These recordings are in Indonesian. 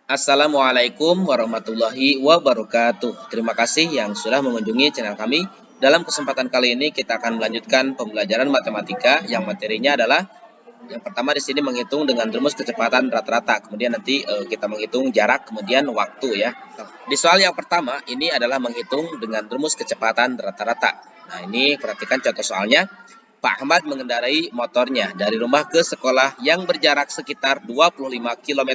Assalamualaikum warahmatullahi wabarakatuh. Terima kasih yang sudah mengunjungi channel kami. Dalam kesempatan kali ini kita akan melanjutkan pembelajaran matematika yang materinya adalah yang pertama di sini menghitung dengan rumus kecepatan rata-rata. Kemudian nanti kita menghitung jarak, kemudian waktu ya. Di soal yang pertama ini adalah menghitung dengan rumus kecepatan rata-rata. Nah, ini perhatikan contoh soalnya. Pak Ahmad mengendarai motornya dari rumah ke sekolah yang berjarak sekitar 25 km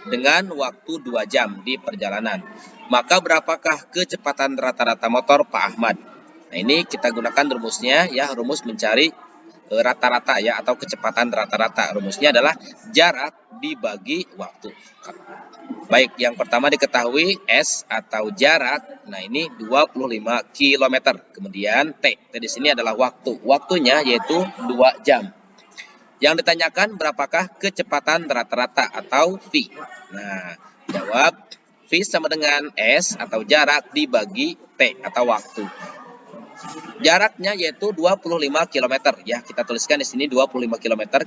dengan waktu 2 jam di perjalanan. Maka berapakah kecepatan rata-rata motor Pak Ahmad? Nah, ini kita gunakan rumusnya ya, rumus mencari rata-rata ya, atau kecepatan rata-rata. Rumusnya adalah jarak dibagi waktu. Baik, yang pertama diketahui S atau jarak. Nah, ini 25 km. Kemudian T di sini adalah waktu. Waktunya yaitu 2 jam. Yang ditanyakan berapakah kecepatan rata-rata atau V. Nah, jawab V sama dengan S atau jarak dibagi T atau waktu. Jaraknya yaitu 25 km ya. Kita tuliskan di sini 25 km.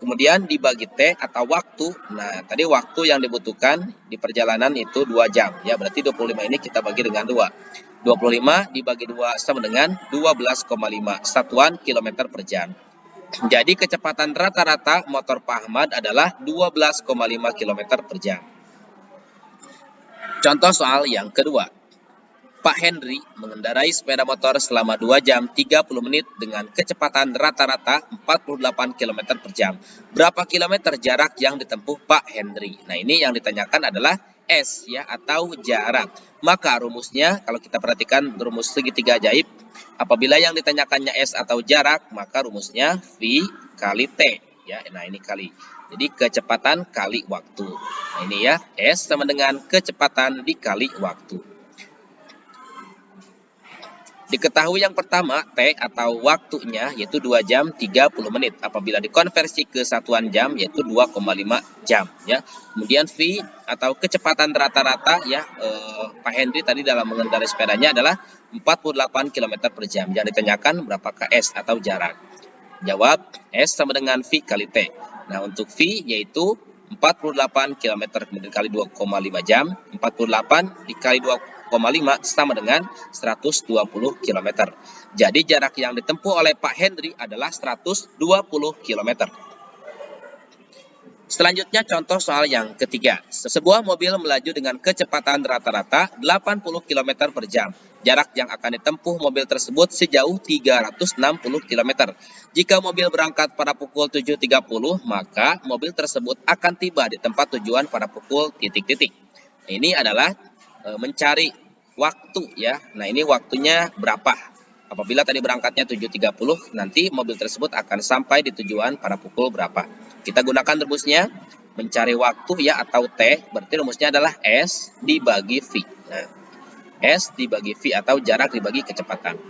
Kemudian dibagi T atau waktu. Nah, tadi waktu yang dibutuhkan di perjalanan itu 2 jam ya. Berarti 25 ini kita bagi dengan 2. 25 dibagi 2 sama dengan 12,5 satuan kilometer per jam. Jadi kecepatan rata-rata motor Pak Ahmad adalah 12,5 km per jam. Contoh soal yang kedua. Pak Henry mengendarai sepeda motor selama 2 jam 30 menit dengan kecepatan rata-rata 48 km per jam. Berapa kilometer jarak yang ditempuh Pak Henry? Nah, ini yang ditanyakan adalah S ya, atau jarak. Maka rumusnya, kalau kita perhatikan rumus segitiga ajaib, apabila yang ditanyakannya S atau jarak, maka rumusnya V kali T ya. Nah, ini kali. Jadi kecepatan kali waktu. Nah, ini ya, S sama dengan kecepatan dikali waktu. Diketahui yang pertama, T atau waktunya yaitu 2 jam 30 menit. Apabila dikonversi ke satuan jam yaitu 2,5 jam ya. Kemudian V atau kecepatan rata-rata ya, Pak Henry tadi dalam mengendarai sepedanya adalah 48 km per jam. Yang ditanyakan berapakah S atau jarak. Jawab S sama dengan V kali T. Nah, untuk V yaitu 48 km kemudian kali 2,5 jam. 48 dikali 2,5 sama dengan 120 km. Jadi jarak yang ditempuh oleh Pak Henry adalah 120 km. Selanjutnya contoh soal yang ketiga. Sebuah mobil melaju dengan kecepatan rata-rata 80 km per jam. Jarak yang akan ditempuh mobil tersebut sejauh 360 km. Jika mobil berangkat pada pukul 7.30, maka mobil tersebut akan tiba di tempat tujuan pada pukul titik-titik. Ini adalah mencari waktu ya. Nah, ini waktunya berapa? Apabila tadi berangkatnya 7.30, nanti mobil tersebut akan sampai di tujuan pada pukul berapa? Kita gunakan rumusnya mencari waktu ya, atau T. Berarti rumusnya adalah S dibagi V. Nah, S dibagi V atau jarak dibagi kecepatan.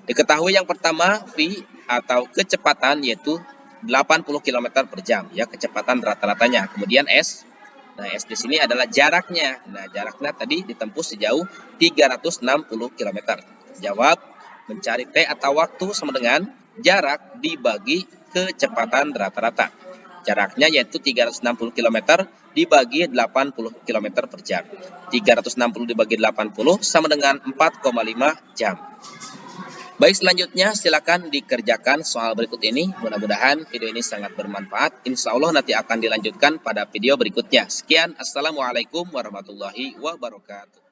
Diketahui yang pertama V atau kecepatan yaitu 80 km per jam ya, kecepatan rata-ratanya. Kemudian S. Nah, S di sini adalah jaraknya. Nah, jaraknya tadi ditempuh sejauh 360 km. Jawab mencari T atau waktu sama dengan jarak dibagi kecepatan rata-rata. Jaraknya yaitu 360 km dibagi 80 km per jam. 360 dibagi 80 sama dengan 4,5 jam. Baik, selanjutnya silakan dikerjakan soal berikut ini. Mudah-mudahan video ini sangat bermanfaat. Insya Allah nanti akan dilanjutkan pada video berikutnya. Sekian, Assalamualaikum warahmatullahi wabarakatuh.